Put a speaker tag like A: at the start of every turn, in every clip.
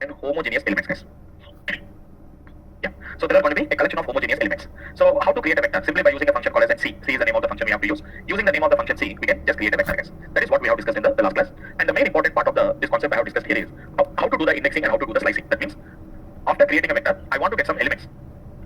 A: and homogeneous elements, guys. Yeah. So there are going to be a collection of homogeneous elements. So how to create a vector? Simply by using a function called as C. C is the name of the function we have to use. Using the name of the function C, we can just create a vector, guys. That is what we have discussed in the last class. And the main important part of this concept I have discussed here is how to do the indexing and how to do the slicing. That means after creating a vector, I want to get some elements.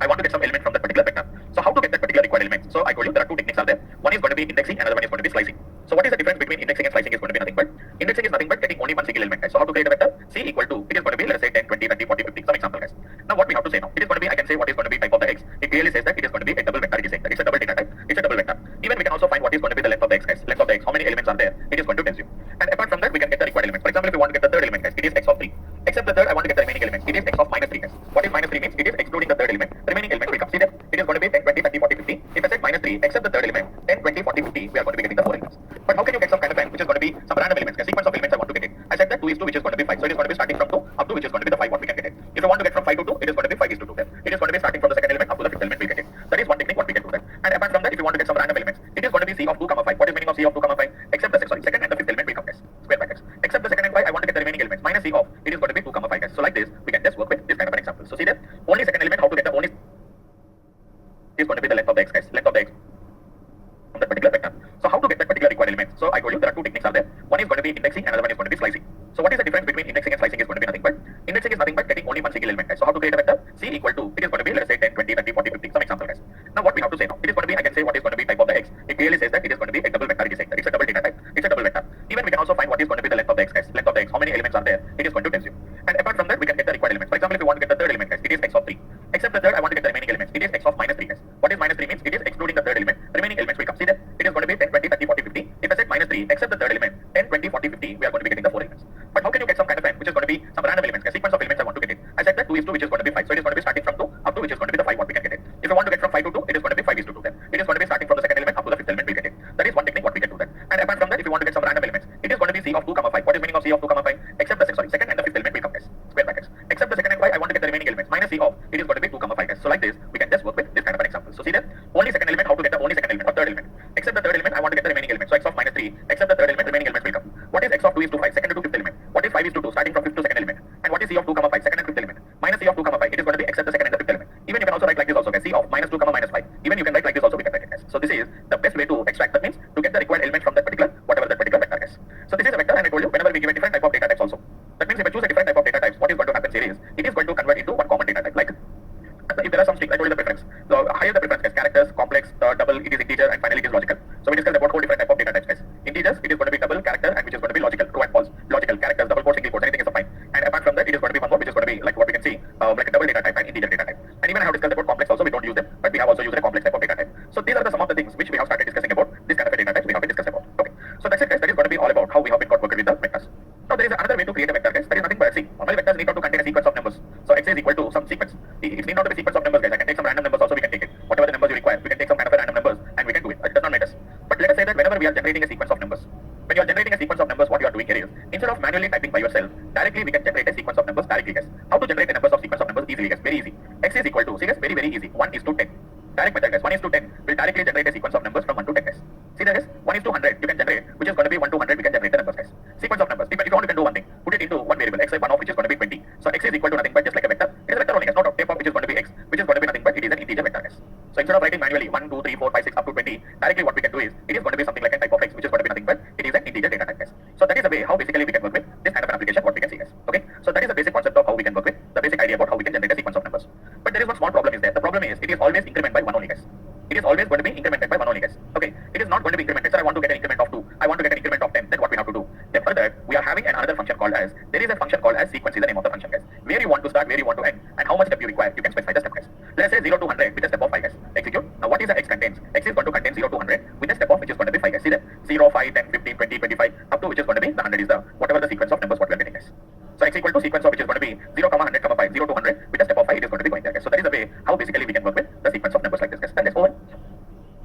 A: I want to get some element from that particular vector. So how to get that particular required element? So I told you there are two techniques are there. One is going to be indexing, another one is going to be slicing. So what is the difference between indexing and slicing is going to be nothing but indexing is nothing but getting only one single element. Guys. So how to create a vector? C equal to, it is going to be, let us say 10, 20, 30, 40, 50, some example, guys. Now what we have to say now? It is going to be, I can say what is going to be type of the x. It clearly says that it is going to be a double vector. It is saying that it's a double data type. It's a double vector. Even we can also find what is going to be the length of the x, guys. Length of the x. How many elements are there? It is going to tell you. And apart from that, we can get the required element. For example, if we want to get the third element, guys, it is x of 3. Except the third, I want to get the remaining element. It is x of minus 3, guys. What is minus 3 means? It is excluding the third element. Remaining element will come. See that? It is going to be 10, 20, 30, 40, 50. If I said minus 3, except the third element, 10, 20, 40, 50, we are going to be getting the 4 elements. But how can you get some kind of n, which is going to be some random elements? A sequence of elements I want to get it. I said that 2 is 2, which is going to be 5. So it is going to be starting from 2 up to which is going to be the 5 what we can get it. If I want to get from 5 to 2, it is going to be 5 is to 2. Then it is going to be starting from the second element up to the fifth element we get it. That is one technique what we can do that. And apart from that, if you want to get some random elements, it is going to be C of 2, 5. What is meaning of C of 2, 5? Except the second and the fifth element will come, guys. Square brackets. Except the second and 5, I want to get the remaining elements. Minus C of, it is going to be 2, 5, guys. So like this, we can just work with this kind of an example. So see that only second element, how to get the only is going to be the length of the x, guys. Length of the x from that particular vector. So how to get that particular required element? So I told you there are two techniques are there. One is going to be indexing, another one is going to be slicing. So what is the difference between indexing and slicing is going to be nothing but indexing is nothing but getting only one single element, guys. So how to create a vector? C equal to, it is going to be, let us say 10, 20, 30, 40, 50, some example, guys. Now what we have to say now? It is going to be, I can say what is going to be type of the x. It clearly says that it is going to be a double vector. It is saying that it's a double data type. It's a double vector. Even we can also find what is going to be the length of the x, guys. Length of the x. How many elements are there? It is going to tell you. And apart from that, we can get the required elements. For example, if we want to get the third element, guys, it is x of 3. Except the third, I want to get the remaining elements. It is x of minus 3, guys. What is minus 3 means? It is excluding the third element. Remaining elements will come. See that? It is going to be 10, 20, 30, 40, 50. If I said minus 3, except the third element, 10, 20, 40, 50, we are going to be getting the 4 elements. But how can you get some kind of n, which is going to be some random elements, a sequence of elements I want to get it? I said that 2 is 2, which is going to be 5. So it is going to be starting from 2 up to which is going to be the 5 what we can get it. If I want to get from 5 to 2, it is going to be 5 is to 2 then. It is going to be starting from the second element up to the fifth element we get it. That is one technique what we can do that. And apart from that, if you want to get some random elements, it is going to be C of 2, 5. What is meaning of C of 2, 5? Except the second and the fifth element will come, guys. Square brackets. Except the second and 5, I want to get the remaining elements. Minus C of, it is going to be 2, 5, guys. So like this, we can just work with this kind of an example. So see that only second element, how to get the only second element or third element. Except the third element, I want to get the remaining element. So x of minus 3, except the third element, remaining elements will come. What is x of 2 is to 5, second to fifth element. What is 5 is to 2, starting from fifth to second element. And what is C of 2, 5, second and fifth element. Minus C of 2, 5, it is going to be except the second and the fifth element. Even you can also write like this also, guys. C of minus 2, minus 5. Even you can write like this also, we can write it, guys. So this is the best way to extract, that means to get the required element from that particular, whatever that particular vector, guys. So this is a vector, and I told you whenever we give a different type of data types also. That means if I choose a different type of data types, what is going to happen here is, it is going to convert into one common data type. Like if there are some strings, I told you the preference. So higher the preference, guys, characters, complex, double, it is integer, and finally it is logical. So we discussed about four different type of data types, guys. Integers, it is going to be double, character, and which is going to be logical, true and false. Logical, characters, double quotes, single quotes, anything is fine. And apart from that, it is going to be one more, which is going to be like what we can see, like a double data type and integer data type. And even I have discussed about complex also, we don't use them, but we have also used a complex type of data type. So these are some of the things which we have started discussing about this kind of a data types we have been discussing about. Okay. So that's it, guys. That is going to be all about how we have been working with the vectors. Now there is another way to create a vector, guys. That is nothing but see. Normally vectors need not to contain a sequence of numbers. So x is equal to some sequence. It need not to be sequence of numbers, guys. I can take some random numbers also. We can take it. Whatever the numbers you require, we can take some kind of a random numbers and we can do it. It does not matter. But let us say that whenever we are generating a sequence of numbers, when you are generating a sequence of numbers, what you are doing here is instead of manually typing by yourself, directly we can generate a sequence of numbers directly, guys. How to generate a numbers of sequence of numbers easily, guys? Very easy. X is equal to, see guys, very easy. 1 is to 10. Direct method, guys. 1 is to 10 will directly generate a sequence of numbers from 1 to 10, guys. See that is 1 is to 100 you can generate, which is going to be 1 to 100 we can generate the numbers, guys. Sequence of numbers. If you want, you can do one thing. Put it into one variable x, 1 of which is going to be 20. So x is equal to nothing but just like a vector. It is a vector only, guys. Not a tape of which is going to be x, which is going to be nothing but it is an integer vector, guys. So instead of writing manually 1, 2, 3, 4, 5, 6 up to 20, directly what we can do is it is going to be something like a type of x, which is going to be nothing but it is an integer data type, guys. So that is the way how basically we can work with this kind of an application. What we can see, guys. Okay. So that is the basic concept of how we can work with the basic idea about how we can generate a sequence of numbers. But there is one small problem is there. The problem is it is always increment by 1 only, guys. It is always going to be incremented by 1 only, guys. Okay. It is not going to be incremented. Sir, I want to get an increment of 2. I want to get an increment of 10. Then what we have to do? Then for that, we are having another function called as, there is a function called as sequence is the name of the function, guys. Where you want to start, where you want to end, and how much step you require, you can specify the step, guys. Let us say 0 to 100 with a step of 5, guys. Execute. Now what is the x contains? X is going to contain 0 to 100 with a step of which is going to be 5, guys. See that? 0, 5, 10, 15, 20, 25, up to which is going to be the 100 is the, whatever the sequence of numbers what we are getting, guys. So x equal to sequence of which is going to be 0, 100, 5, 0 to 100 with a step of 5, it is going to be going there, guys. So that is the way how basically we can work with the sequence of numbers like this, guys. That is over.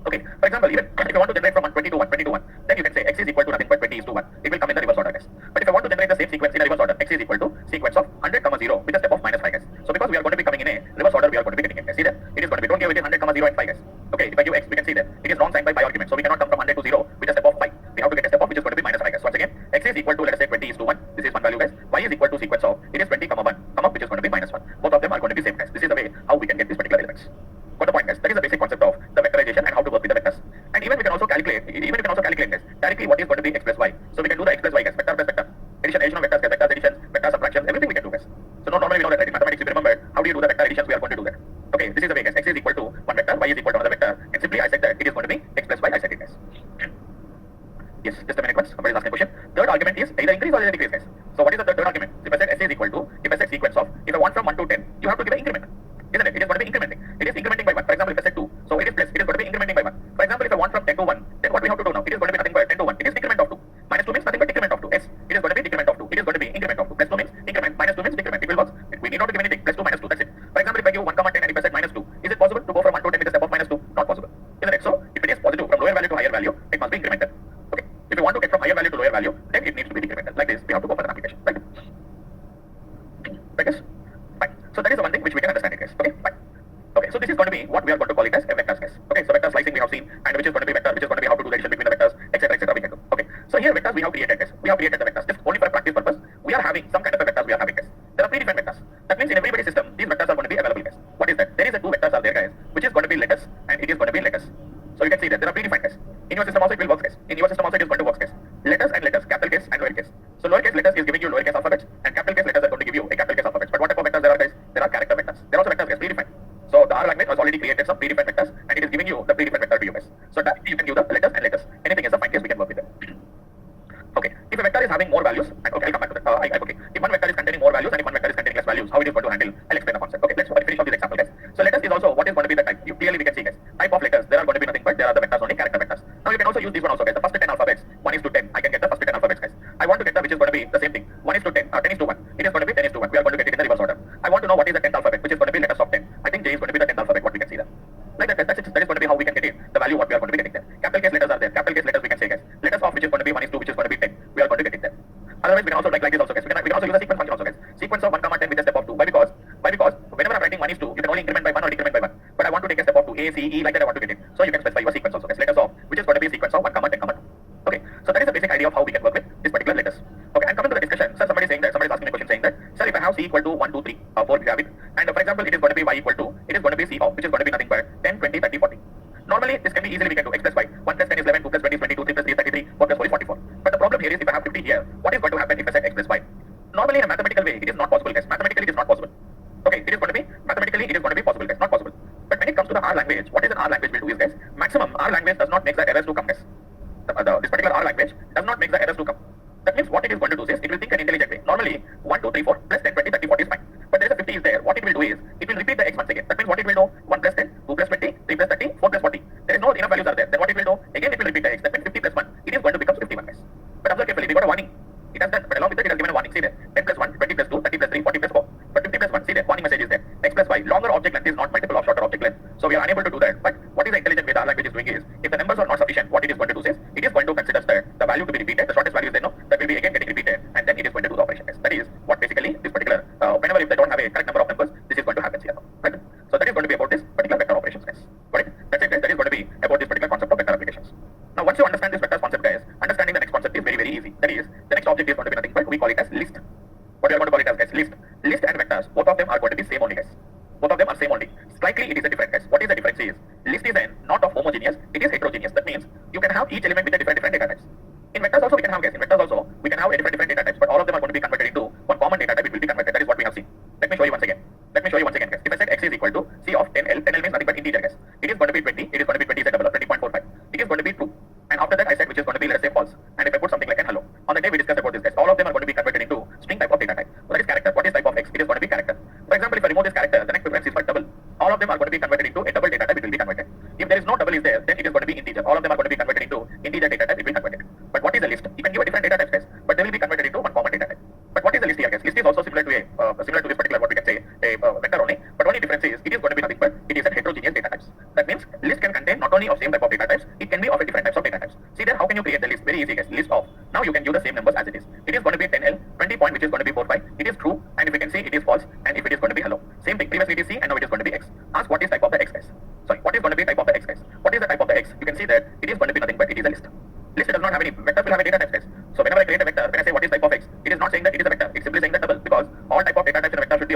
A: Okay, for example, even if you want to generate from 120 to 120 to 1, then you can say x is equal to nothing but 20 is to 1. It will come in the reverse order, guys. But if I want to generate the same sequence in a reverse order, x is equal to sequence of 100, 0 with a step of minus 5, guys. So because we are going to be coming in a reverse order, we are going to be getting it, guys. See that? It is going to be, don't give it 100, 0 and 5, guys. Okay, if I give x, we can see that it is wrong sign by argument. So we cannot come from 100 to 0 with a step of 5. We have to get a step of which is going to be minus 5, guys. Once again, x is equal to, let us say 20 is to 1. This is one value, guys. Y is equal to sequence of It is 20, 1, which is going to be minus 1. Both of them are going to be same, guys. This is the way how we can get these particular elements. Got the point, guys? That is the basic concept of the vectorization and how to work with the vectors. And even we can also calculate, guys, directly what is going to be x plus y. So we can do the x plus y, guys, vector plus vector. Addition of vectors, guys, vectors, additions, vector subtractions, everything we can do, guys. So now normally we know that, right? In mathematics, if you remember, how do you do the vector additions? We are going to do that. Okay, this is the way, guys. X is equal to one vector, y is equal to another vector, and simply I said that it is going to be x plus y. I said it, guys. Yes, just a minute, once. Somebody is asking a question. Third argument is either increase or either decrease, guys. So what is the third argument? If I said S is equal to, if I said sequence of, if I want from 1 to 10, you have to give an increment. Isn't it? It is going to be incrementing. It is incrementing by 1. For example, if I said 2, so it is plus, it is going to be incrementing by 1. For example, if I want from 10 to 1, then what we have to do now? It is going to be nothing but 10 to 1. It is decrement of 2. Minus 2 means nothing but decrement of 2. S, it is going to be decrement of 2. It is going to be increment of 2. Plus 2 means increment. Minus 2 means decrement. It will work. We need not to give anything. Plus 2, minus 2. That's it. For example, if I give 1, 10 and if I said minus 2, is it possible to go from 1 to 10 with a step of minus 2? Not possible. Isn't it? So if it is positive from lower value to higher value, it must be incremental. Okay. If you want to get from higher value to lower value, then it needs to be decremental. Like this, we have to go for an application. Right? Right, guys? Fine. So that is the one thing which we can understand it, guys. Okay? Fine. Okay, so this is going to be what we are going to call it as a vectors, guys. Okay, so vector slicing we have seen, and which is going to be vector, which is going to be how to do the addition between the vectors, etc. we can do. Okay, so here vectors we have created, guys. We have created the vectors just only for practice purpose. We are having some kind of a vectors we are having, guys. There are 3 different vectors. That means in everybody's system, these vectors are going to be available, guys. What is that? There is a 2 vectors are there, guys, which is going to be letters and it is going to be letters. So you can see that there are predefined, guys. In your system also it will work, guys. In your system also it is going to work, guys. Letters and letters, capital case and lowercase. So lowercase letters is giving you lowercase alphabets, and capital case letters are going to give you a capital case alphabets. But what type of vectors there are, guys? There are character vectors. There are also vectors, guys, predefined. So the R language has already created some predefined vectors, and it is giving you the predefined vector to you, guys. So directly you can give the letters and letters. Anything is a fine case, we can work with them. Okay, if a vector is having more values, and okay, I'll come back to that. Okay, if one vector is containing more values and if one vector is containing less values, how it is going to handle? I'll explain the concept. Okay, let's finish off this example, guys. So letters is also what is going to be the type. You clearly we can see, guys. Type of letters, there are going to be nothing but there are the vectors only, character vectors. Now you can also use this one also, guys. The first 10 alphabets, 1 is to 10. I can get the first 10 alphabets, guys. I want to get the which is going to be the same thing. 1 is to 10, 10 is to 1. It is going to be 10 is to 1. We are going to get it in the reverse order. I want to know what is the 10th alphabet, which is going to be letters of 10. I think J is going to be the 10th alphabet. What we can see there. Like that, that's it. That is going to be how we can get it. The value what we are going to be getting there. Capital case letters are there. Capital case letters we can say, guys. Letters of which is going to be 1 is 2, which is going to be 10. We are going to get it there. Otherwise, we can also like this also, guys. We can also use a sequence function also, guys. Sequence of 1, 10 with a step of 2. Why? Because whenever I'm writing 1 is 2, you can only increment by 1 or decrement by 1. But I want to take a step of 2, A, C, E, like that I want to get it. So you can specify your sequence also, guys. Letters of which is going to be sequence of 1, 10, 2. Okay. So that is the basic idea of how we can work with this particular letters. Okay. And coming to the discussion, sir, somebody is asking a question saying that, sir, if I have C equal to 1, 2, 3, 4, we have it. And for example, it is going to be Y equal to, it is going to be C of, which is going to be nothing but 10, 20, 30, 40. Normally, this can be easily we can do x plus y. 1 plus 10 is 11, 2 plus 20 is 22, 3 plus 3 is 33, 4 plus 4 is 44. But the problem here is if I have 50 here, what is going to happen if I set x plus y? Normally in a mathematical way, it is not possible, guys. Mathematically, it is not possible. Okay, it is going to be, mathematically, it is going to be possible, guys. Not possible. But when it comes to the R language, what is an R language will do is, guys, maximum R language does not make the errors to come, guys. This particular R language does not make the errors to come. That means what it is going to do is, it will think an intelligent way. Normally, 1, 2, 3, 4 plus 10, 20, 30, 40 is fine. But there is a 50 is there. What it will do is, it will repeat the x once again. That means what it will do, 1 plus 10, 2 plus 20, 3 plus 30, 4 plus 40. There is no enough values are there. Then what it will do, again it will repeat the x. That means 50 plus 1, it is going to become 51, guys. But observe carefully, we got a warning. It has done, but along with that, it has given a warning. See there, 10 plus 1, 20 plus 2, 30 plus 3, 40 plus 4. But 50 plus 1, see there, warning message is there. X plus y, longer object length is not multiple of shorter object length. So we are unable to do that. But what is the intelligent way the R language is doing is, if the numbers are not sufficient, what it is going to do is, it is going to consider the value to be repeated, the shortest value is there, no, that will be again getting repeated, and then it is going to do the operation, guys. That is what basically this particular, whenever if they don't have a correct number of numbers, this is going to happen here. Right? So that is going to be about this particular vector operations, guys. Got it? That's it, guys. That is going to be about this particular concept of vector applications. Now, once you understand this vector concept, guys, understanding the next concept is very, very easy. That is, the next object is going to be nothing but we call it as list. What we are going to call it as, guys, list. List and vectors, both of them are going to be same only, guys. Both of them are same only. Slightly, it is a different, guys. What is the difference is, list is not of homogeneous, it is heterogeneous. That means you can have each element with a different data types. In vectors also we can have, guys. In vectors also we can have a different data types, but all of them are going to be converted into one common data type. It will be converted. That is what we have seen. Let me show you once again. Guys. If I said x is equal to C of 10L, 10L means nothing but integer, guys. It is going to be 20. It is going to be 20 is a double of 20.45. It is going to be true. And after that I said which is going to be, let us say, false. And if I put something like an hello, on the day we discussed about this, guys, all of them are going to be converted into string type of data type. So that is character. What is type of x? It is going to be character. For example, if I remove this character, the next preference is for double. All of them are going to be converted into a double data type. It will be converted. If there is no double is there, then it is going to be integer. All of them are going to be converted into integer data type. It will be converted. But what is a list? You can give a different data types, guys, but they will be converted into one common data type. But what is the list here, guys? List is also similar to this particular what we can say a vector only. But only difference is it is going to be nothing but it is a heterogeneous data types. That means list can contain not only of same type of data types, it can be of a different types of data types. See there, how can you create the list? Very easy, guys. List of. Now you can give the same numbers as it is. It is going to be 10L, 20 point, which is going to be 45. It is true, and if you can see, it is false, and if it is going to be hello. Same thing. Previously it is C, and now it is going to be X. Ask what is type of the X, guys. Sorry, what is going to be type of the X, guys? What is the type of the X? You can see that it is going to be nothing but it is a list. List does not have any vectors will have a data types, guys. So whenever I create a vector, when I say what is type of X, it is not saying that it is a vector. It's simply saying that double, because all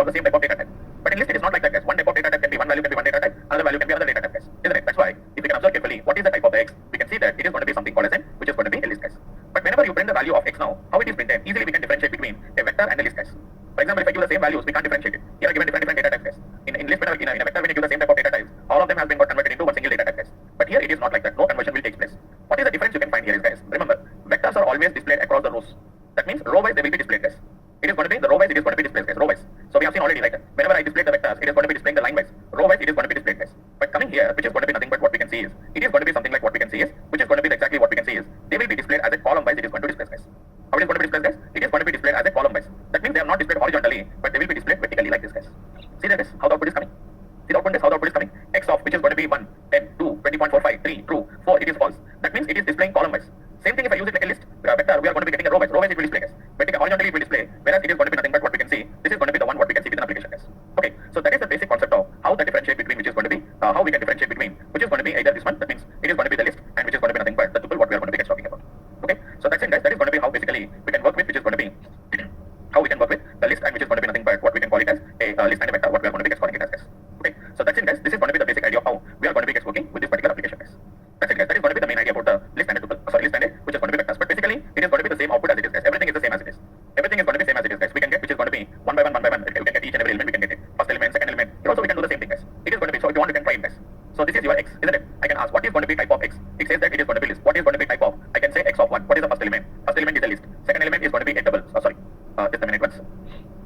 A: of the same type of data type. But in list, it is not like that, guys. One type of data type can be one value, can be one data type, another value can be another data type, guys. Isn't it? That's why, if we can observe carefully, what is the type of the x, we can see that it is going to be something called as n, which is going to be a list, guys. But whenever you print the value of x now, how it is printed, easily we can differentiate between a vector and a list, guys. For example, if I give the same values, we can't differentiate it. Here are given different data types, guys. In list, in a vector, when you give the same type of data types, all of them have been got converted into one single data type, guys. But here it is not like that. No conversion will take place. What is the difference you can find here is, guys, remember, vectors are always displayed across the rows. That means row wise they will be displayed, guys. It is going to be the row wise, it is going to be displayed, guys. Row wise. So we have seen already, right? Whenever I display the vectors, it is going to be displaying the line wise. Row wise, it is going to be displayed, guys. But coming here, which is going to be nothing but what we can see is, it is going to be something like what we can see is, which is going to be exactly what we can see is, they will be displayed as a column wise. It is going to display, guys. How it is going to be displayed, guys? It is going to be displayed as a column wise. That means they are not displayed horizontally, but they will be displayed vertically like this, guys. See that, guys? How the output is coming. See the output is how the output is coming. X of which is going to be 1, 10, 2, 20.45, 3, true, 4, it is false. That means it is displaying column wise. Same thing if I use it like a list, vector, we are going to be getting a row wise. Row wise it will display, guys. Vertical, horizontally it will display, whereas it is going to be nothing but what we can see. This is going to be the one what we can see with an application, guys. Okay, so that is the basic concept of how the differentiate between which is going to be, how we can differentiate between which is going to be either this one, that means it is going to be the list, and which is going to be nothing but the tuple what we are going to be talking about. Okay, so that's it, guys. That is going to be how basically we can work with which is going to be how we can work with the list and which is going to be nothing but what we can call it as a list and a vector what we are going to be calling it as, guys. Okay, so that's it, guys. This is going to be the basic idea of how we are going to be working with this particular application, guys. That's it, guys. That is going to be the main idea about the list and a tuple. List and a which is going to be vectors. But basically, it is going to be the same output as it is, guys. Everything is the same as it is. Everything is going to be same as it is, guys. We can get which is going to be one by one, one by one. We can get each and every element. We can get it. First element, second element. Here also we can do the same thing, guys. It is going to be so. If you want, you can try it, guys. So this is your x, isn't it? I can ask what is going to be type of x. It says that it is going to be list. What is going to be type of? I can say x of 1. What is the first element? First element is a list. Second element is going to be a double. Just a minute once.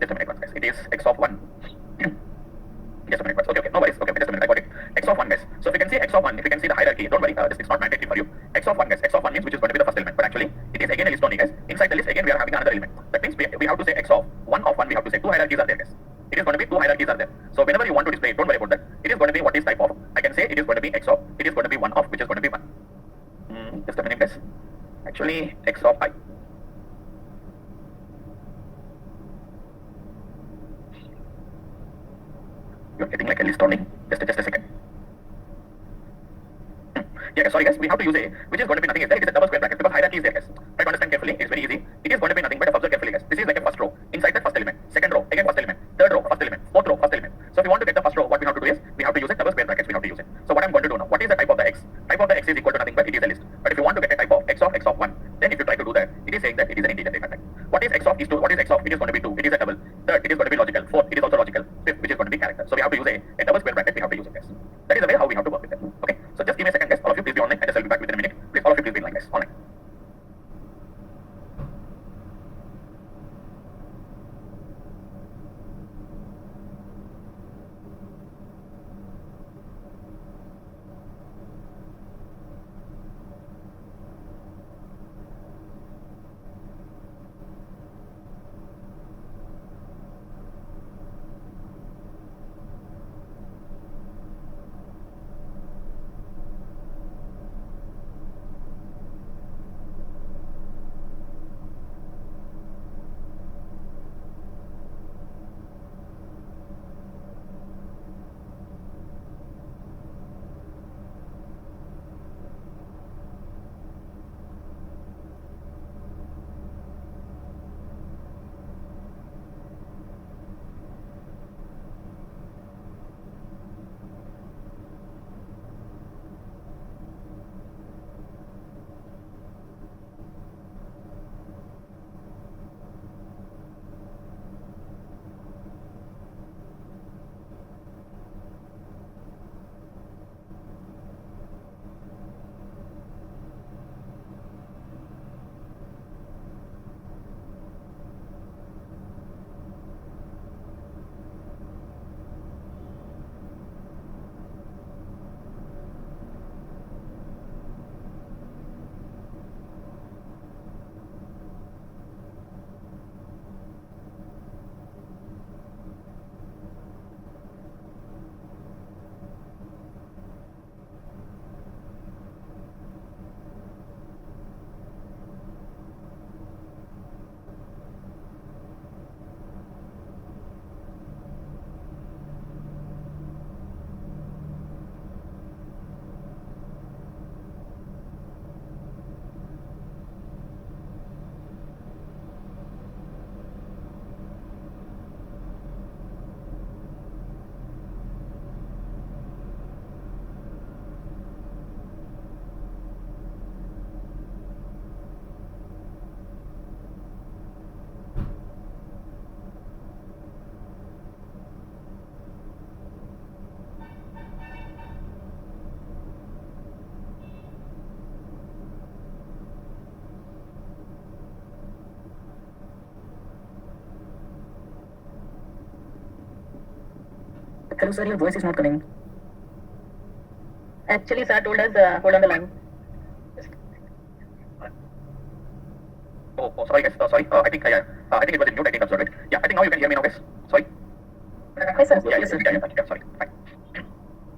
A: Just a minute once, guys. It is x of 1. Just a minute once. Okay, no worries. Okay, just a minute. I got it. X of 1, guys. So if you can see x of 1, if you can see the hierarchy, don't worry. This is not mandatory for you. X of 1, guys. X of 1 means which is going to be the first element, but actually it is again a list only, guys. Inside the list again we are having another element. That means we have to say x of 1 of 1. We have to say two hierarchies are there, guys. It is going to be two hierarchies are there. So whenever you want to display it, don't worry about that. It is going to be what is type of. I can say it is going to be x of. It is going to be 1 of, which is going to be 1. Just a minute, guys. Actually, x of I. You're getting like a list only. Just a second. Yeah, sorry guys, we have to use a, which is going to be nothing is there. It is a double square bracket because hierarchy is there, guys. Try to understand carefully. It's very easy. It is going to be nothing but observe carefully, guys. This is like a first row. Inside that first element, second row, again first element, third row, first element, fourth row, first element. So if you want to get the first row, what we have to do is we have to use a double square brackets. We have to use it. So what I'm going to do now? What is the type of the x? Type of the x is equal to nothing but it is a list. But if you want to get a type of x of 1, then if you try to do that, it is saying that it is an integer data type. What is x of is 2? What is x of? It is going to be 2. It is a double. Third, it is going to be logical. Fourth, it is also logical. Fifth, which is going to be character. So we have to use a double square bracket. We have to use it, guys. That is the way how we have to work with it. Okay. So just give me a second, guys. All of you please be online. I just will be back within a minute. Please, all of you please be online, guys. Online.
B: Hello, sir, your voice is not coming.
C: Actually, sir told us, hold on the line.
A: Oh, sorry guys. Sorry. I think I think it was in mute. I think observed it. Yeah, I think now you can hear me now, guys. Sorry.
C: Yes, sir.
A: Yeah, sorry. Fine.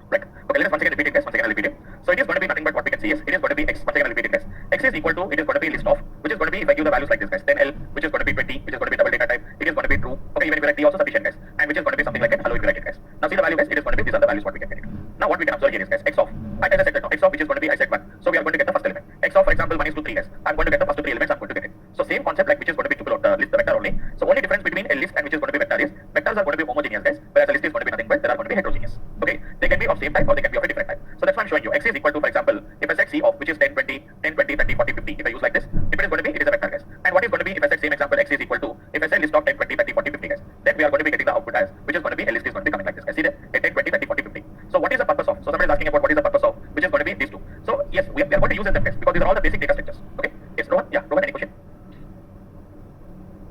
A: Right. Okay, let's once again repeat it, guys. Once again, I'll repeat it. So it is going to be nothing but what we can see is it is going to be x. Once again, I'll repeat it, guys. X is equal to, it is going to be list of, which is going to be, if I give the values like this, guys, 10L, which is going to be 20, which is going to be double data type, it is going to be true. Okay, even if you write T also sufficient, guys, and which is going to be something like that. Hello, if you write it, guys. Now see the value, guys. It is going to be, these are the values what we can get it. Now what we can observe here is, guys, x of, as I said that now, x of which is going to be, I said 1. So we are going to get the first element. X of, for example, 1 is to 3, guys. I'm going to get the first 3 elements. I'm going to get it. So same concept like which is going to be tuple list the vector only. So only difference between a list and which is going to be vector is vectors are going to be homogeneous, guys, whereas a list is going to be nothing but there are going to be heterogeneous. Okay, they can be of same type or they can be of a different type. So that's why I'm showing you. X is equal to, for example, if I set C of which is 10, 20, 10, 20, 30, 40, 50. If I use like this, if it is going to be, it is a vector, guys. And what is going to be if I set same example X is equal to, if I set list of 10, 20, 30, 40, 50, guys, then we are going to be getting the output as which is going to be a list is going to be coming like this, guys. See there, 10, 20, 30, 40, 50. So what is the purpose of? So somebody is asking about what is the purpose of which is going to be these two. So yes, we are going to use them, guys, because these are all the basic data structures. Okay. Yes, Rohan. Yeah, Rohan. Any question?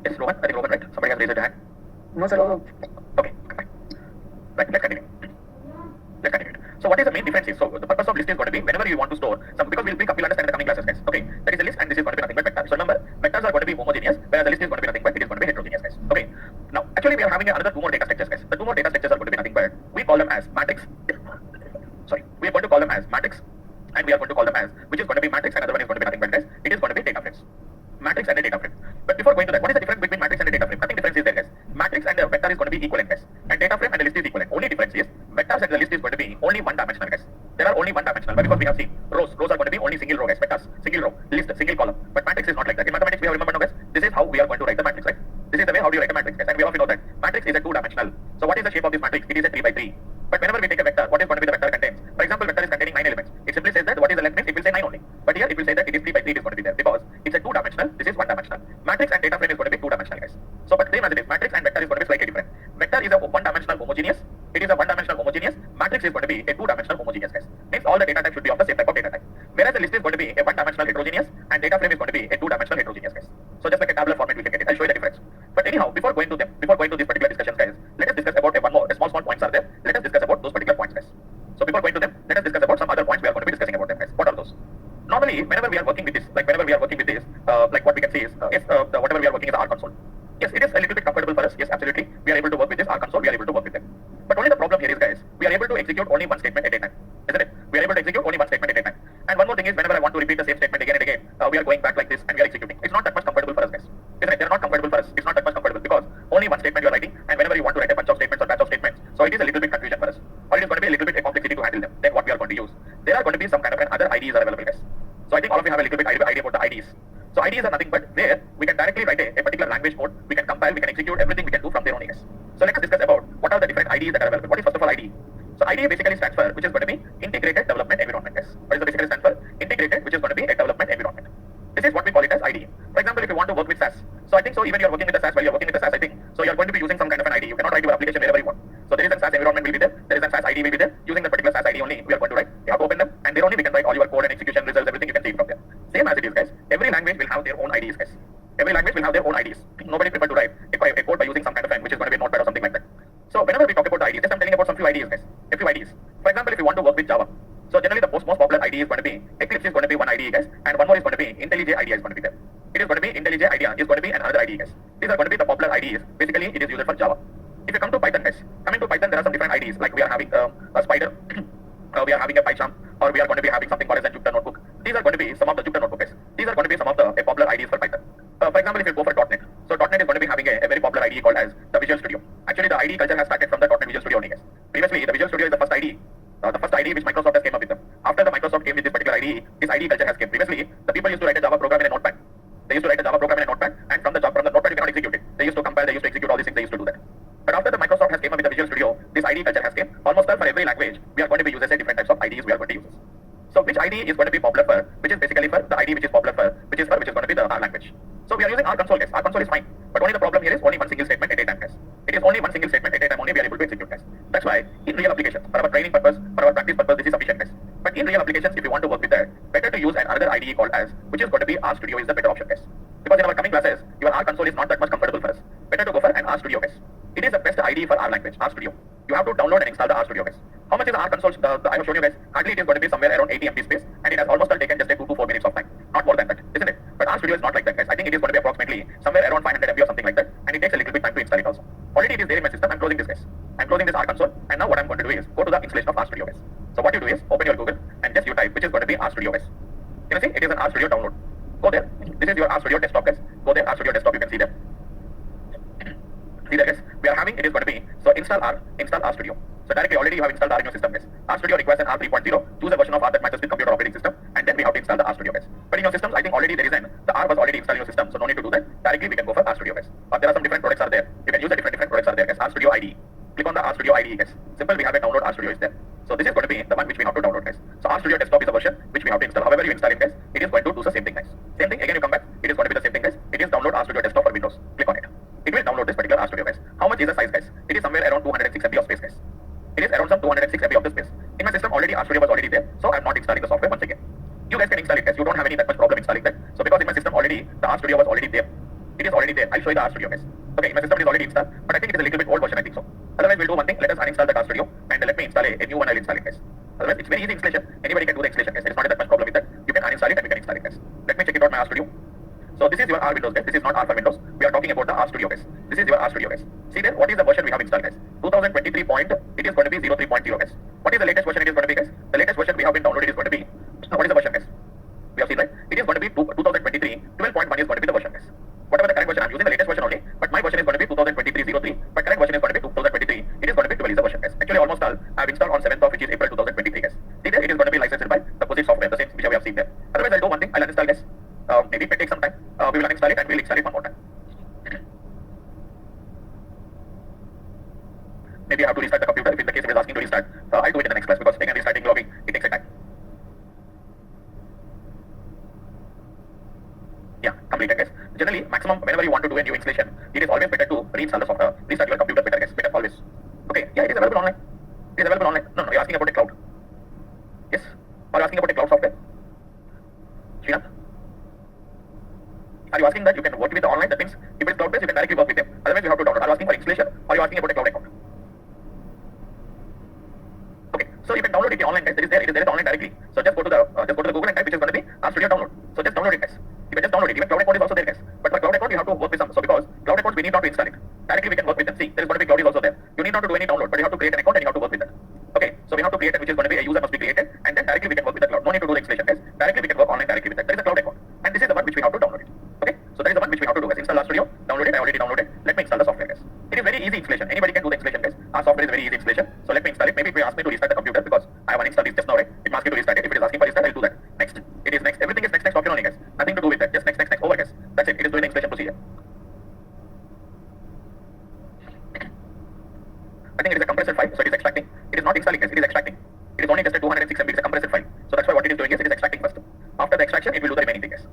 A: Yes, Rohan. I think Rohan, right? Somebody has raised their hand.
B: No, sir.
A: Okay, fine. Right, let's continue. Let's continue. So what is the main difference is, so the purpose of list is going to be whenever you want to store some, because we'll understand in the coming classes, guys. Okay, that is a list and this is going to be nothing but vector. So remember, vectors are going to be homogeneous, whereas the list is going to be nothing but it is going to be heterogeneous, guys. Okay. Now, actually we are having another two more data structures, guys. The two more data structures are going to be nothing but we call them as matrix. Sorry, we are going to call them as matrix, and we are going to call them as which is going to be matrix, and another one is going to be nothing but, guys, it is going to be data frames. Matrix and a data frame. But before going to that, what is the difference between matrix and a data frame? Nothing difference is there, guys. Matrix and a vector is going to be equivalent, guys. And data frame and a list is equivalent. Only difference is vectors and the list is going to be only one dimensional, guys. There are only one dimensional. But because we have seen rows are going to be only single row, guys. Vectors, single row, list, single column. But matrix is not like that. In mathematics, we have remembered now, guys. This is how we are going to write the matrix, right? This is the way how do you write a matrix, guys. And we all know that matrix is a two-dimensional. So what is the shape of this matrix? It is a 3 by 3. But whenever we take a vector, what is going to be the vector contains? For example, vector is containing 9 elements. It simply says that what is the length means it will say 9 only. But here it will say that it is 3 by 3 it is going to be there because it's a two-dimensional. This is one-dimensional. Matrix and data frame is going to be two-dimensional, guys. So but same as it is, matrix and vector is going to be slightly different. Vector is a one-dimensional homogeneous. It is a one-dimensional homogeneous. Matrix is going to be a two-dimensional homogeneous, guys. Means all the data types should be of the same type of data type. Whereas a list is going to be a one-dimensional heterogeneous and data frame is going to be a two-dimensional heterogeneous, guys. So just like a tabular format we can get it. I'll show you the difference. But anyhow, before going to these particular discussions, guys, let us discuss about one more. Small points are there. Let us discuss about those particular points, guys. So before going to them, let us discuss about some other points we are going to be discussing about them, guys. What are those? Normally, whenever we are working with this, like what we can say is, whatever we are working is R console. Yes, it is a little bit comfortable for us. Yes, absolutely. We are able to work with this R console. We are able to work with them. But only the problem here is, guys, we are able to execute only one statement at a time. Isn't it? We are able to execute only one statement at a time. And one more thing is, whenever I want to repeat the same statement again and again, we are going back like this and we are executing. It's not that much comfortable for us, guys. Isn't it? They are not comfortable for us. It's not that much comfortable because only one statement you are writing, and whenever you want to write a bunch of statements or batch of statements, so it is a little bit confusion for us. Or it is going to be a little bit a complexity to handle them. Then what we are going to use? There are going to be some kind of other IDs are available, guys. So I think all of you have a little bit idea about the IDs. So IDs are nothing but where we can directly write a particular language code, we can compile, we can execute everything we can do from there only, guys. So let us discuss about what are the different IDs that are available. What is first of all ID? So IDE basically stands for, which is going to be integrated development environment, guys. What is the basically stand for? Integrated, which is going to be a development environment. This is what we call it as IDE. For example, if you want to work with SAS, so I think so even you are working with the SAS, while you are working with the SAS, I think so you are going to be using some kind of an IDE. You cannot write your application wherever you want. So there is a SAS environment will be there, there is a SAS IDE will be there. Using the particular SAS IDE only, we are going to write. You have to open them, and there only we can write all your code and execution results, everything you can take from there. Same as it is, guys. Every language will have their own IDs, guys. Every language will have their own IDs. Nobody prefer to write a code by using some kind of an which is going to be notepad or something like that. So whenever we talk about the IDs, just I'm telling about some few IDs, guys. A few IDs. For example, if you want to work with Java, so generally the most popular IDE is going to be Eclipse is going to be one IDE, guys, and one more is going to be IntelliJ IDEA is going to be there. It is going to be IntelliJ IDEA is going to be another IDE, guys. These are going to be the popular IDEs. Basically, it is used for Java. If you come to Python, guys, coming to Python, there are some different IDEs. Like we are having a Spider, we are having a PyCharm, or we are going to be having something called as a Jupyter Notebook. These are going to be some of the Jupyter Notebook, guys. These are going to be some of the popular IDEs for Python. For example, if you go for .NET, so .NET is going to be having a very popular IDE called as the Visual Studio. Actually, the IDE culture has started from the .NET Visual Studio only, guys. Previously, the Visual Studio is the first IDE which Microsoft has came up with them. After the Microsoft came with this particular IDE, this IDE culture has came. Previously, the people used to write a Java program in a notepad. They used to write a Java program in a notepad, and from the notepad you cannot execute it. They used to compile, they used to execute all these things, they used to do that. But after the Microsoft has came up with the Visual Studio, this IDE culture has came. Almost for every language, we are going to be using different types of IDEs we are going to use. So which IDE is going to be popular for, which is basically for the IDE which is popular for, which is going to be the R language. So we are using R console, guys. R console is fine. But only the problem here is only one single statement at a time, guys. It is only one single statement at a time only we are able to execute, guys. That's why in real applications, for our training purpose, for our practice purpose, this is sufficient, guys. But in real applications, if you want to work with that, better to use another IDE called as, which is going to be R Studio is the better option, guys. Because in our coming classes, your R console is not that much comfortable for us. Better to go for an R Studio, guys. It is the best IDE for R language, RStudio. You have to download and install the RStudio, guys. How much is the R console? I have shown you guys. Hardly it is going to be somewhere around 80 MB space, and it has almost all taken just a 2 to 4 minutes of time. Not more than that, isn't it? But RStudio is not like that, guys. I think it is going to be approximately somewhere around 500 MB or something like that, and it takes a little bit time to install it also. Already it is there in my system. I'm closing this, guys. I'm closing this R console, and now what I'm going to do is go to the installation of RStudio, guys. So what you do is open your Google and just you type which is going to be RStudio, guys. You can see it is an RStudio download. Go there. This is your RStudio desktop, guys. Go there, RStudio desktop. You can see there. See there, guys. We are having it is going to be so install RStudio. So directly already you have installed R in your system, guys. RStudio requires an R 3.0. Choose a version of R that matches with computer operating system, and then we have to install the RStudio, guys. But in your systems, I think already there is the R was already installed in your system, so no need to do that. Directly we can go for RStudio, guys. But there are some different products are there. You can use the different products are there, guys. RStudio IDE. Click on the RStudio IDE, guys. Simple, we have a download RStudio is there. So this is going to be the one which we have to download, guys. So RStudio desktop is a version which we have to install. However you install it, guys, it is going to do the same thing, guys. Same thing again. You come back. It is going to be the same thing, guys. It is download RStudio desktop for Windows. Click on it. It will download this particular RStudio, guys. How much is the size, guys? It is somewhere around 206 MB of space, guys. It is around some 206 MB of the space. In my system already RStudio was already there, so I'm not installing the software once again. You guys can install it, guys. You don't have any that much problem installing that. So because in my system already the RStudio was already there. It is already there. I'll show you the RStudio, guys. Okay, in my system it is already installed, but I think it is a little bit old version, I think so. Otherwise we'll do one thing. Let us uninstall the RStudio and let me install a new one. I'll install it, guys. Otherwise it's very easy installation. Anybody can do the installation, guys. There is not that much problem with that. You can uninstall it and we can install it, guys. Let me check it out my RStudio. So this is your R Windows, guys. This is not R for Windows. We are talking about the RStudio, guys. This is your RStudio, guys. See there, what is the version we have installed, guys? 2023 point, it is going to be 03.0, guys. What is the latest version it is going to be, guys? The latest version we have been downloaded is going to be, what is the version, guys? We have seen, right? It is going to be 2023, 12.1 is going to be the version, guys. Whatever the current version, I'm using the latest version only, but my version is going to be 2023-03, but current version is going to be 2023. It is going to be 12 is the version, guys. Actually, almost all I have installed on 7th of which is April 2023, guys. See there, it is going to be licensed by the POSIT software, the same which we have seen there. Otherwise, I'll do one thing, I'll uninstall, guys. Maybe it may take some time. We will uninstall it and we'll install it one more time. Maybe I have to restart the computer. If in the case it is asking to restart, I'll do it in the next class because again restarting logging, it takes a time. Yeah, completed, guys. Generally, maximum whenever you want to do a new installation, it is always better to reinstall the software, restart your computer better, guys. Better always. Okay, yeah, it is available online. It is available online. No, you're asking about a cloud. Yes, are you asking about a cloud software? Srinath? Are you asking that you can work with the online? That means if it is cloud-based, you can directly work with them. Otherwise, you have to download. Are you asking for installation or are you asking about a cloud account? Okay, so you can download it online, guys. It is there online directly. So just go to the Google and type which is going to be RStudio download. So just download it, guys. You can just download it. Even cloud account is also there, guys. But for cloud account, you have to work with some. So because cloud accounts, we need not to install it. Directly, we can work with them. See, there is going to be cloud is also there. You need not to do any download, but you have to create an account and you have to work with that. Okay, so we have to create it, which is going to be a user must be created, and then directly we can work with the cloud. No need to do the installation, guys. Directly we can work online directly with that. There is a cloud account, and this is the one which we have to download it. Okay, so that is the one which we have to do, guys. Install RStudio, download it. I already downloaded. Let me install the software, guys. It is very easy installation. Anybody can do the installation, guys. Our software is very easy installation. So let me install it. Maybe it will ask me to restart the computer because I have uninstalled it just now, right? It must ask me to restart it. If it is asking for restart, I'll do that. Next. It is next. Everything is next option only, guys. Nothing to do with that. Just next. Over, guys. That's it. It is doing the installation procedure. I think it is a compressed file, so it is extracting. It is not installing, guys. It is extracting. It is only just a 206 MB. It's a compressed file. So that's why what it is doing is it is extracting first. After the extraction, it will do the remaining thing, guys.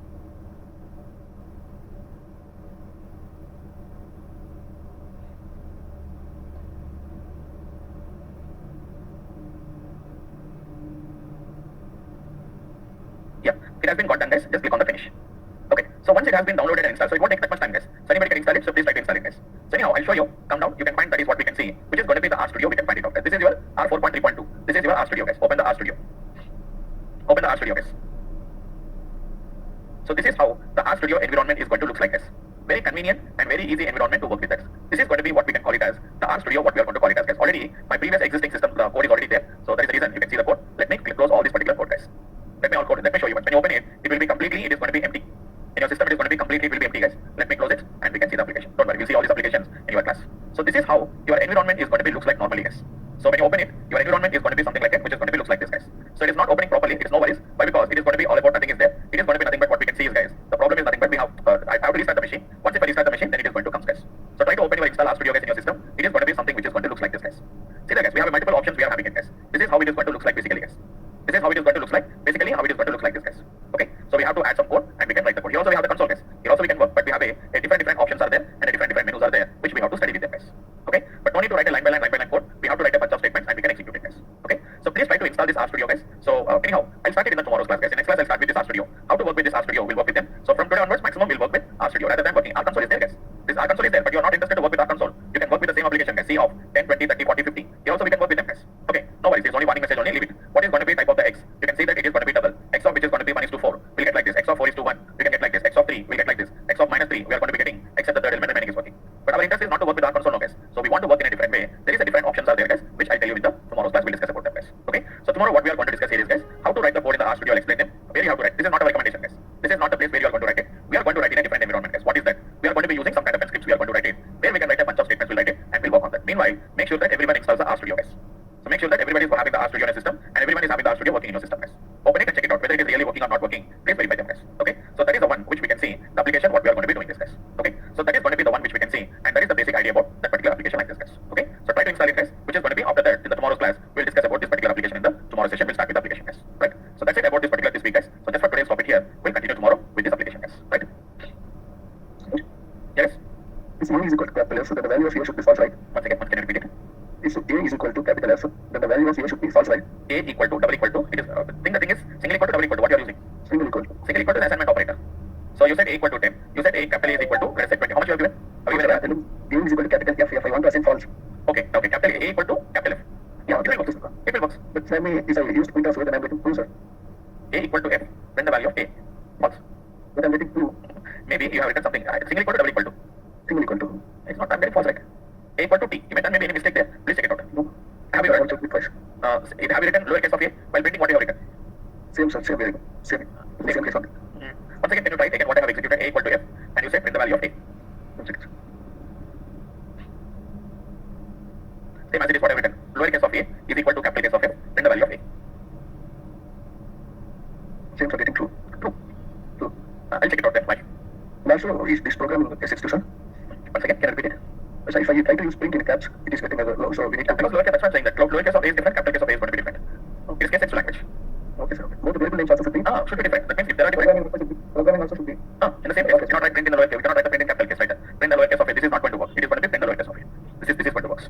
A: Yeah, it has been got done, guys. Just click on the finish. Okay, so once it has been downloaded and installed, so it won't take that much time, guys. So anybody can install it, so please try to install it, guys. So anyhow, I'll show you. Come down, you can find that is what we can see, which is going to be the RStudio. We can find it out, guys. This is your R 4.3.2. This is your RStudio, guys. Open the RStudio. Open the RStudio, guys. So this is how the RStudio environment is going to look like, guys. Very convenient and very easy environment to work with, guys. This is going to be what we can call it as the RStudio, what we are going to call it as, guys. Already, my previous existing system, the code is already there. So that is the reason you can see the code. Let me close all this particular code, guys. Let me show you once. When you open it, it will be completely, it is going to be empty. In your system, it is going to be completely, it will be empty, guys. Let me close it and we can see the application. Don't worry, we'll see all these applications in your class. So this is how your environment is going to be looks like normally, guys. So when you open it, your environment is going to be something like that, which is going to be looks like this, guys. So it is not opening properly, it is no worries. Why? Because it is going to be all about nothing is there. It is going to be nothing but what we can see is, guys. The problem is nothing but we have, I have to restart the machine. Once if I restart the machine, then it is going to come, guys. So try to open your install RStudio, guys, in your system. It is going to be something which is going to look like this, guys. See there, guys, we have multiple options we are having it, guys. This is how it is going to look like basically, guys. This is how it is going to look like, basically how it is going to look like this, guys. Okay, so we have to add some code and we can write the code. Here also we have the console, guys. Here also we can work, but we have a different options are there and a different menus are there, which we have to study with them, guys. Okay, but no need to write a line by line code. We have to write a bunch of statements and we can execute it, guys. Okay, so please try to install this RStudio, guys. So anyhow, I'll start it in the tomorrow's class, guys. In next class I'll start with this RStudio. How to work with this RStudio, we'll work with them. So from today onwards, maximum we'll work with RStudio rather than working. R console is there, guys. This R console is there, but you are not interested to work with R console. You can work with the same application C of 10, 20, 30, 40, 50. Here also we can work with them, guys. Okay, no worries. There's only warning message only. Leave it. What is going to be type of the x? You can see that it is going to be double. X of which is going to be 1 is to 4. We'll get like this. X of 4 is to 1. We can get like this. X of 3. We'll get like this. X of minus 3. We are going to be getting except the third element remaining is working. But our interest is not to work with our console, no, guys. So we want to work in a different way. There is a different options are there, guys, which I'll tell you in the tomorrow's class. We'll discuss about them, guys. Okay. So tomorrow what we are going to discuss here is, guys, how to write the code in the R Studio. I'll explain them. Where you have to write. This is not a recommendation, guys. This is not the place where you are going to write it. We are going to write in a different environment, guys. What is that? We are going to be using some kind of scripts. We are going to write it where we can write a bunch of statements. We'll write it and we'll work on that. Meanwhile, make sure that everyone installs the R Studio, guys. So make sure that everybody is having the R Studio in a system and everyone is having the R Studio working in your system, guys. Open it and check it out whether it is really working or not working. Please verify them, guys. Okay. So that is the one which we can see the application what we are going to be doing this, guys. Okay. So that is going to be the one which we can see and that is the basic idea about that particular application like this, guys. Okay. So try to install it, guys. Which is going to be after that in the tomorrow's class. We'll discuss about this particular application in the tomorrow's session. We'll start with the application, guys. Right. So that's it about this particular this week, guys. So just for today's topic here, we'll continue tomorrow with this application, guys. Right. Yes.
B: If A is equal to capital F, then the value of A should be false, right?
A: Once again, can you repeat it?
B: If A is equal to capital F, then the value of A should be false, right?
A: A equal to double equal to. It is the thing is single equal to double equal to. What you are using?
B: Single equal to.
A: Single equal to the assignment operator. So you said A equal to 10. You said A capital A is equal to, let us say 20. How much you have given? Have you given that?
B: A is equal to capital F if I want to assign false.
A: Okay, okay. Capital A equal to capital F. Yeah, it will work. It will work.
B: But if I use point of then I'm getting 2, sir.
A: A equal to F. When the value of A false.
B: But I'm getting 2.
A: Maybe you have written something. Single equal to double equal to.
B: Single equal to.
A: It's not. I'm getting false, right? A equal to T. You may have done maybe any mistake there. Please check it out.
B: No.
A: Have you
B: I will
A: written?
B: check it twice.
A: Have you written lowercase of A while printing what you have written?
B: Same, sir. Same, very good. Same. Same case only.
A: Once again, can you try taking what I have executed? A equal to F, and you say print the value of A.
B: One second.
A: Same as it is what I have written. Lowercase of A is equal to capital case of F. Print the value of A.
B: Same, sir. Getting true.
A: True.
B: True.
A: I'll check it out then. Bye.
B: And also, is this program S6,
A: Once again, can you repeat it?
B: so if I try to use print in caps, it is getting a low, so we need to.
A: Because lowercase, that's what I'm saying. That lowercase of A is different, capital case of A is going to be different. It is case sensitive language.
B: Okay, sir. Okay. Both the variable names also should be.
A: Should be different. That means if there are different.
B: Programming also should be.
A: In the same case, we cannot write print in the lowercase. We cannot write the print in capital case, right? Print the lowercase of A. This is not going to work. It is going to be print the lowercase of A. This is going to work.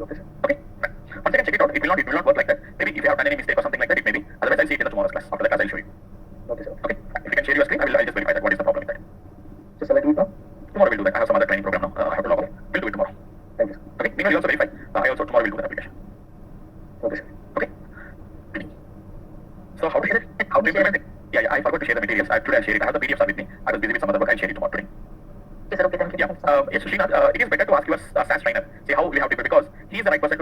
B: Okay, sir.
A: Okay. Right. Once again, check it out. It will not work like that. Maybe if you have done any mistake or something like that, it may be. Otherwise, I'll see it in the tomorrow's class. After the class, I'll show you.
B: Okay, sir.
A: Okay. If you can share your screen, I'll just verify that. What is the problem with that?
B: So shall I do it now?
A: Tomorrow we'll do that. I have some other training program now. I have to log off. We'll do it tomorrow.
B: Thank you, sir.
A: Okay. Meanwhile, you also verify. I also tomorrow will do that application.
B: Okay, sir.
A: Okay. So how to share it? How to implement it? Yeah, I forgot to share the materials. Today I'll share it. I have the PDFs are with me. I was busy with some other work. I'll share it tomorrow today.
C: Yes, sir. Okay, thank you.
A: Yeah. Yes, Srinath, it is better to ask your SAS trainer. Say how we have to do it because he is the right person